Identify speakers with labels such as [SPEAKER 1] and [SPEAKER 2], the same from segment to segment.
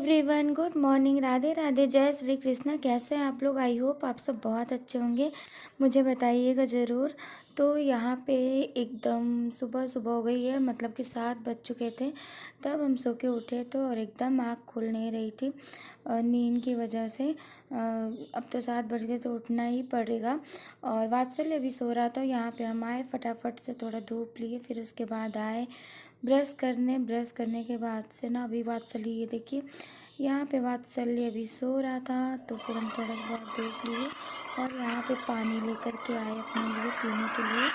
[SPEAKER 1] Everyone, good morning, Radhe Radhe, जय श्री कृष्णा। कैसे हैं आप लोग? आई होप आप सब बहुत अच्छे होंगे। मुझे बताइएगा ज़रूर। तो यहाँ पे एकदम सुबह सुबह हो गई है, मतलब कि 7 बज चुके थे तब हम सो के उठे तो, और एकदम आँख खुल नहीं रही थी नींद की वजह से। अब तो 7 बज गए तो उठना ही पड़ेगा। और वात्सल्य भी सो रहा था। यहाँ पे हम आए, फटाफट से थोड़ा धूप लिए, फिर उसके बाद आए ब्रश करने के बाद से ना अभी वात्सल्य, ये देखिए यहाँ पे वात्सल्य अभी सो रहा था, तो फिर हम थोड़ा बहुत धूप लिए और यहाँ पे पानी लेकर के आए अपने लिए पीने के लिए।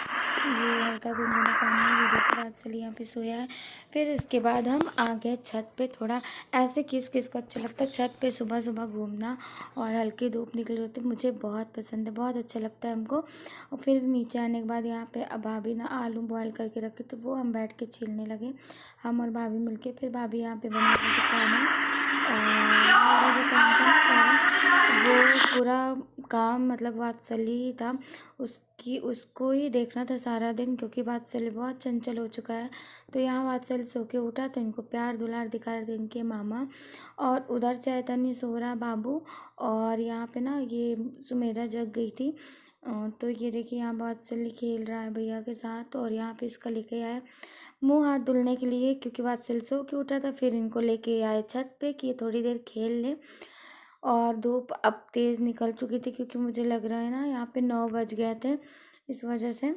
[SPEAKER 1] ये हल्का गुनगुना पानी है। ये देखिए वात्सल्य यहाँ पे सोया है। फिर उसके बाद हम आ गए छत पे। थोड़ा ऐसे किस किस को अच्छा लगता है छत पे सुबह सुबह घूमना, और हल्की धूप निकल होती है, मुझे बहुत पसंद है, बहुत अच्छा लगता है हमको। और फिर नीचे आने के बाद यहाँ पे भाभी ना आलू बॉयल करके रखे, तो वो हम बैठ के छीलने लगे, हम और भाभी मिलके। फिर भाभी यहाँ पे बना रही थी खाना, और हमारा जो काम था ना सारा, वो पूरा काम मतलब वात्सल्य ही था। उसको ही देखना था सारा दिन, क्योंकि वात्सल्य बहुत चंचल हो चुका है। तो यहाँ वात्सल्य सो के उठा तो इनको प्यार दुलार दिखा रहे थे इनके मामा, और उधर चैतन्य सो रहा बाबू, और यहाँ पे ना ये सुमेधा जग गई थी। तो ये देखिए यहाँ वात्सल्य खेल रहा है भैया के साथ, और यहाँ पे इसका लेके आए मुंह हाथ धुलने के लिए, क्योंकि वात्सल्य सो के उठा था। फिर इनको लेके आए छत पे कि ये थोड़ी देर खेल ले। और धूप अब तेज़ निकल चुकी थी, क्योंकि मुझे लग रहा है ना यहाँ पे 9 बज गए थे इस वजह से।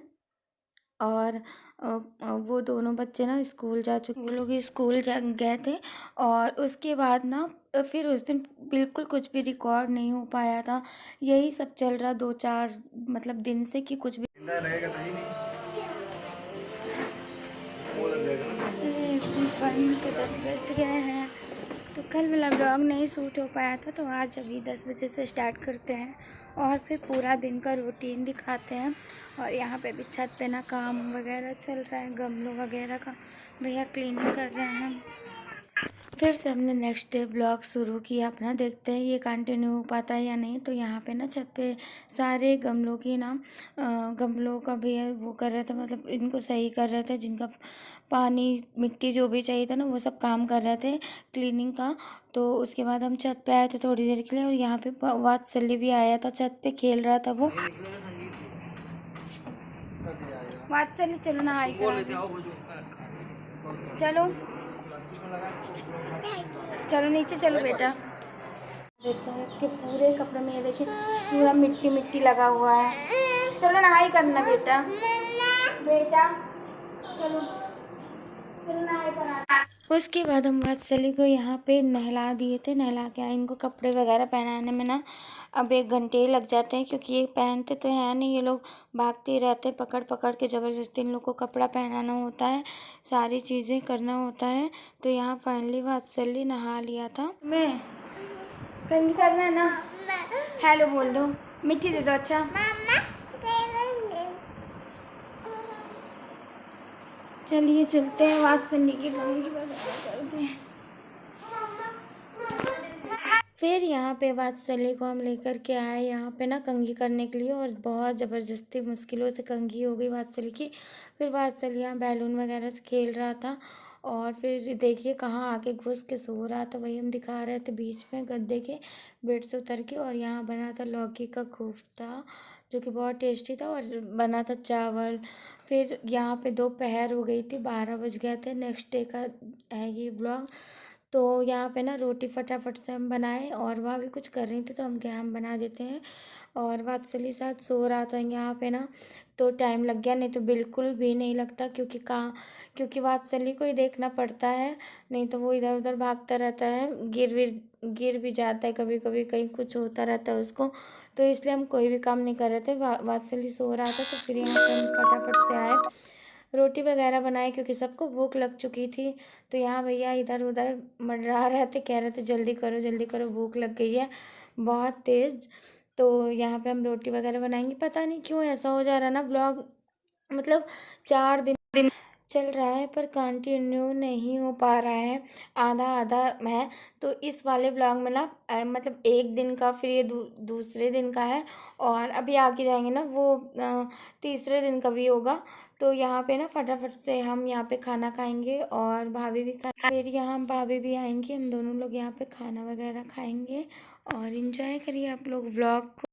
[SPEAKER 1] और वो दोनों बच्चे ना स्कूल जा चुके, वो लोग स्कूल जा गए थे। और उसके बाद ना फिर उस दिन बिल्कुल कुछ भी रिकॉर्ड नहीं हो पाया था। यही सब चल रहा 2-4 मतलब दिन से कि कुछ भी के 10 बज गए हैं। तो कल वाला ब्लॉग नहीं शूट हो पाया था, तो आज अभी 10 बजे से स्टार्ट करते हैं और फिर पूरा दिन का रूटीन दिखाते हैं। और यहाँ पे भी छत पे ना काम वगैरह चल रहा है, गमलों वगैरह का भैया क्लीनिंग कर रहे हैं। फिर से हमने नेक्स्ट डे ब्लॉग शुरू किया अपना, देखते हैं ये कंटिन्यू हो पाता है या नहीं। तो यहाँ पे ना छत पे सारे गमलों की ना गमलों का भी वो कर रहे थे, मतलब इनको सही कर रहे थे, जिनका पानी मिट्टी जो भी चाहिए था ना वो सब काम कर रहे थे क्लीनिंग का। तो उसके बाद हम छत पे आए थे थोड़ी देर के लिए, और यहाँ पे वात्सल्य भी आया था, छत पे खेल रहा था वो। वात्सल्य चलो ना, आई चलो चलो नीचे चलो बेटा। देखते हैं इसके पूरे कपड़े में, ये देखिए पूरा मिट्टी मिट्टी लगा हुआ है। चलो नहाई करना बेटा, बेटा चलो चलो नहाई करा। उसके बाद हम वात्सल्य को यहाँ पे नहला दिए थे, नहला के आए। इनको कपड़े वगैरह पहनाने में ना अब 1 घंटे ही लग जाते हैं, क्योंकि ये पहनते तो है नहीं, ये लोग भागते ही रहते हैं, पकड़ पकड़ के ज़बरदस्ती इन लोग को कपड़ा पहनाना होता है, सारी चीज़ें करना होता है। तो यहाँ फाइनली वात्सल्य नहा लिया था। मैं कंघी करना है ना, हेलो बोल दो, मिट्टी दे दो। अच्छा चलिए चलते हैं, वात्सल्य की कंघी वगैरह करते हैं। फिर यहाँ पे वात्सल्य को हम लेकर के आए यहाँ पे ना कंघी करने के लिए, और बहुत ज़बरदस्ती मुश्किलों से कंघी हो गई वात्सल्य की। फिर वात्सल्य यहाँ बैलून वगैरह से खेल रहा था, और फिर देखिए कहाँ आके घुस के सो रहा था, वही हम दिखा रहे थे बीच में गद्दे के बेड से उतर के। और यहाँ बना था लौकी का कोफ्ता, जो कि बहुत टेस्टी था, और बना था चावल। फिर यहाँ पे दोपहर हो गई थी, 12 बज गए थे। नेक्स्ट डे का है ये ब्लॉग। तो यहाँ पे ना रोटी फटाफट से हम बनाए, और वह भी कुछ कर रही थी तो हम क्या हम बना देते हैं। और वात्सल्य साथ सो रहा था यहाँ पे ना, तो टाइम लग गया, नहीं तो बिल्कुल भी नहीं लगता, क्योंकि वात्सल्य को ही देखना पड़ता है, नहीं तो वो इधर उधर भागता रहता है, गिर भी जाता है कभी कभी, कहीं कुछ होता रहता है उसको। तो इसलिए हम कोई भी काम नहीं कर रहे थे, वात्सल्य सो रहा था। तो फिर यहाँ पे हम फटाफट से आए, रोटी वगैरह बनाई, क्योंकि सबको भूख लग चुकी थी। तो यहाँ भैया इधर उधर मंडरा रहे थे, कह रहे थे जल्दी करो भूख लग गई है बहुत तेज़। तो यहाँ पे हम रोटी वगैरह बनाएंगे। पता नहीं क्यों ऐसा हो जा रहा है ना, ब्लॉग मतलब 4 दिन चल रहा है पर कंटिन्यू नहीं हो पा रहा है, आधा आधा है। तो इस वाले ब्लॉग में ना मतलब 1 दिन का, फिर ये दूसरे दिन का है, और अभी आगे जाएंगे ना वो तीसरे दिन का भी होगा। तो यहाँ पे ना फटाफट से हम यहाँ पे खाना खाएंगे और भाभी भी फिर यहाँ भाभी भी आएंगी, हम दोनों लोग यहाँ पे खाना वगैरह खाएंगे और इंजॉय करिए आप लोग व्लॉग को।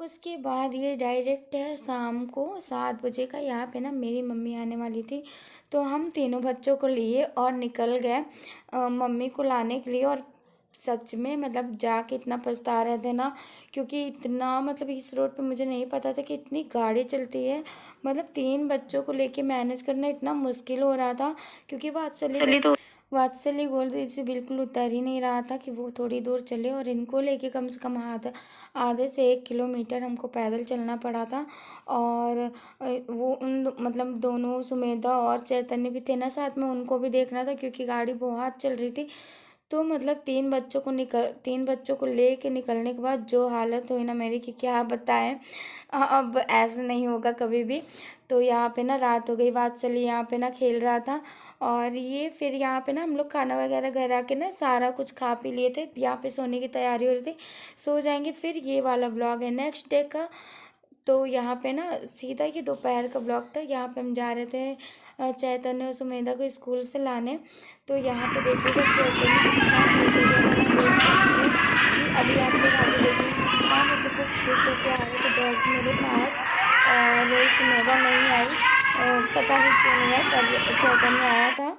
[SPEAKER 1] उसके बाद ये डायरेक्ट है शाम को 7 बजे का। यहाँ पे ना मेरी मम्मी आने वाली थी, तो हम तीनों बच्चों को लिए और निकल गए मम्मी को लाने के लिए। और सच में मतलब जाके इतना पछता रहे थे ना, क्योंकि इतना मतलब इस रोड पे मुझे नहीं पता था कि इतनी गाड़ी चलती है। मतलब 3 बच्चों को लेके मैनेज करना इतना मुश्किल हो रहा था, क्योंकि वात्सल्य गोल्ड से बिल्कुल उतर ही नहीं रहा था कि वो थोड़ी दूर चले, और इनको लेके कम से कम आधे से 1 किलोमीटर हमको पैदल चलना पड़ा था। और वो मतलब दोनों सुमेधा और चैतन्य भी थे ना साथ में, उनको भी देखना था क्योंकि गाड़ी बहुत चल रही थी। तो मतलब 3 बच्चों को ले के निकलने के बाद जो हालत हुई ना मेरी कि क्या बताएं। अब ऐसा नहीं होगा कभी भी। तो यहाँ पे ना रात हो गई, वात्सल्य यहाँ पे ना खेल रहा था। और ये फिर यहाँ पे ना हम लोग खाना वगैरह घर आके ना सारा कुछ खा पी लिए थे। यहाँ पे सोने की तैयारी हो रही थी, सो जाएंगे। फिर ये वाला ब्लॉग है नेक्स्ट डे का। तो यहाँ पे ना सीधा ये दोपहर का ब्लॉग था। यहाँ पे हम जा रहे थे चैतन्य और सुमेधा को स्कूल से लाने। तो यहाँ पे देखिएगा चैतन्य कितना खुश हो गया था ना देख सकते हो कि अभी आप लोग आगे देखेंगे कितना मतलब वो खुश होकर आए थे दौड़ के मेरे पास। और सुमेधा नहीं आई, पता नहीं क्यों नहीं आई, पर चैतन्य आया था।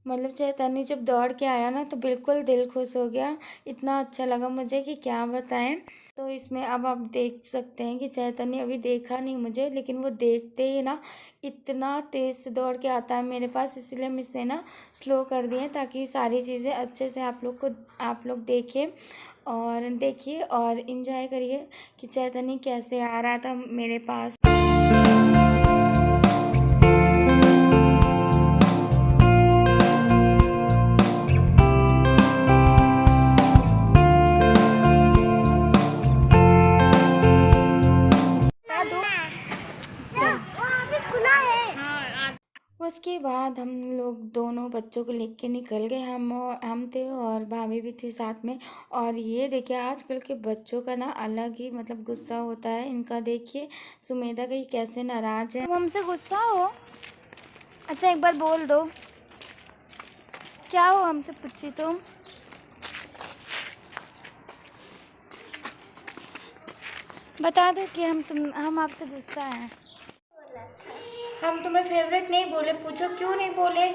[SPEAKER 1] मतलब चैतन्य जब दौड़ के आया ना तो बिल्कुल दिल खुश हो गया। इतना अच्छा लगा मुझे कि क्या बताएं। तो इसमें अब आप देख सकते हैं कि चैतन्य अभी देखा नहीं मुझे, लेकिन वो देखते ही ना इतना तेज़ से दौड़ के आता है मेरे पास। इसलिए हम इसे ना स्लो कर दिए ताकि सारी चीज़ें अच्छे से आप लोग देखें और देखिए और इन्जॉय करिए कि चैतन्य कैसे आ रहा था मेरे पास। उसके बाद हम लोग दोनों बच्चों को लेके निकल गए। हम थे और भाभी भी थी साथ में। और ये देखिए आजकल के बच्चों का ना अलग ही मतलब गुस्सा होता है इनका। देखिए सुमेधा का ये कैसे नाराज है। तुम हमसे गुस्सा हो? अच्छा एक बार बोल दो क्या हो हमसे पूछी तुम। बता दो कि हम आपसे गुस्सा हैं। हम तुम्हें फेवरेट नहीं बोले, पूछो क्यों नहीं बोले।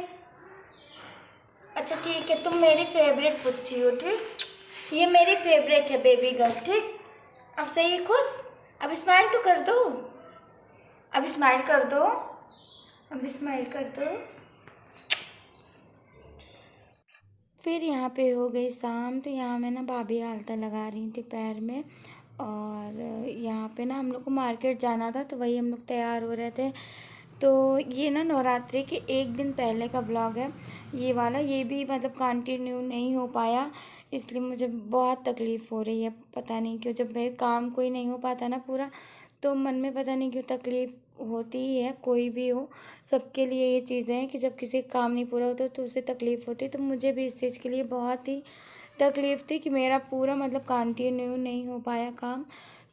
[SPEAKER 1] अच्छा ठीक है, तुम मेरी फेवरेट पुच्ची हो। ठीक, ये मेरी फेवरेट है बेबी गर्ल। ठीक, अब सही है खुश? अब स्माइल तो कर दो, अब स्माइल कर दो, अब स्माइल कर दो। फिर यहाँ पे हो गई शाम। तो यहाँ मैं ना भाभी आलता लगा रही थी पैर में। और यहाँ पे ना हम लोग को मार्केट जाना था, तो वही हम लोग तैयार हो रहे थे। तो ये ना नवरात्रि के एक दिन पहले का ब्लॉग है ये वाला। ये भी मतलब कंटिन्यू नहीं हो पाया, इसलिए मुझे बहुत तकलीफ़ हो रही है। पता नहीं क्यों, जब मेरे काम कोई नहीं हो पाता ना पूरा, तो मन में पता नहीं क्यों तकलीफ़ होती ही है। कोई भी हो, सबके लिए ये चीज़ें हैं कि जब किसी का काम नहीं पूरा होता तो उसे तकलीफ़ होती है। तो मुझे भी इस चीज़ के लिए बहुत ही तकलीफ़ थी कि मेरा पूरा मतलब कंटिन्यू नहीं हो पाया काम।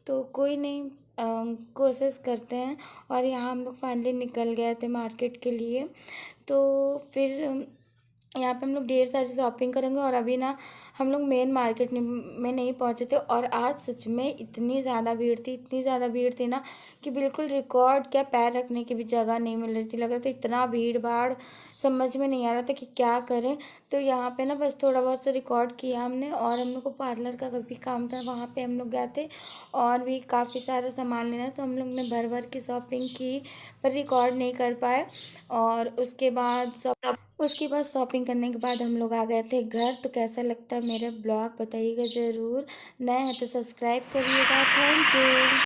[SPEAKER 1] तो कोई नहीं, कोशिश करते हैं। और यहाँ हम लोग फाइनली निकल गए थे मार्केट के लिए। तो फिर यहाँ पे हम लोग ढेर सारी शॉपिंग करेंगे। और अभी ना हम लोग मेन मार्केट में नहीं पहुँचे थे। और आज सच में इतनी ज़्यादा भीड़ थी ना कि बिल्कुल रिकॉर्ड क्या पैर रखने की भी जगह नहीं मिल रही थी। लग रहा था इतना भीड़ भाड़, समझ में नहीं आ रहा था कि क्या करें। तो यहाँ पे ना बस थोड़ा बहुत सा रिकॉर्ड किया हमने। और हम लोग को पार्लर का भी काम था, वहाँ पे हम लोग गए थे। और भी काफ़ी सारा सामान लेना, तो हम लोग ने भर भर की शॉपिंग की, पर रिकॉर्ड नहीं कर पाए। और उसके बाद शॉपिंग करने के बाद हम लोग आ गए थे घर। तो कैसा लगता है मेरा ब्लॉग बताइएगा ज़रूर। नए हैं तो सब्सक्राइब करिएगा। Thank you.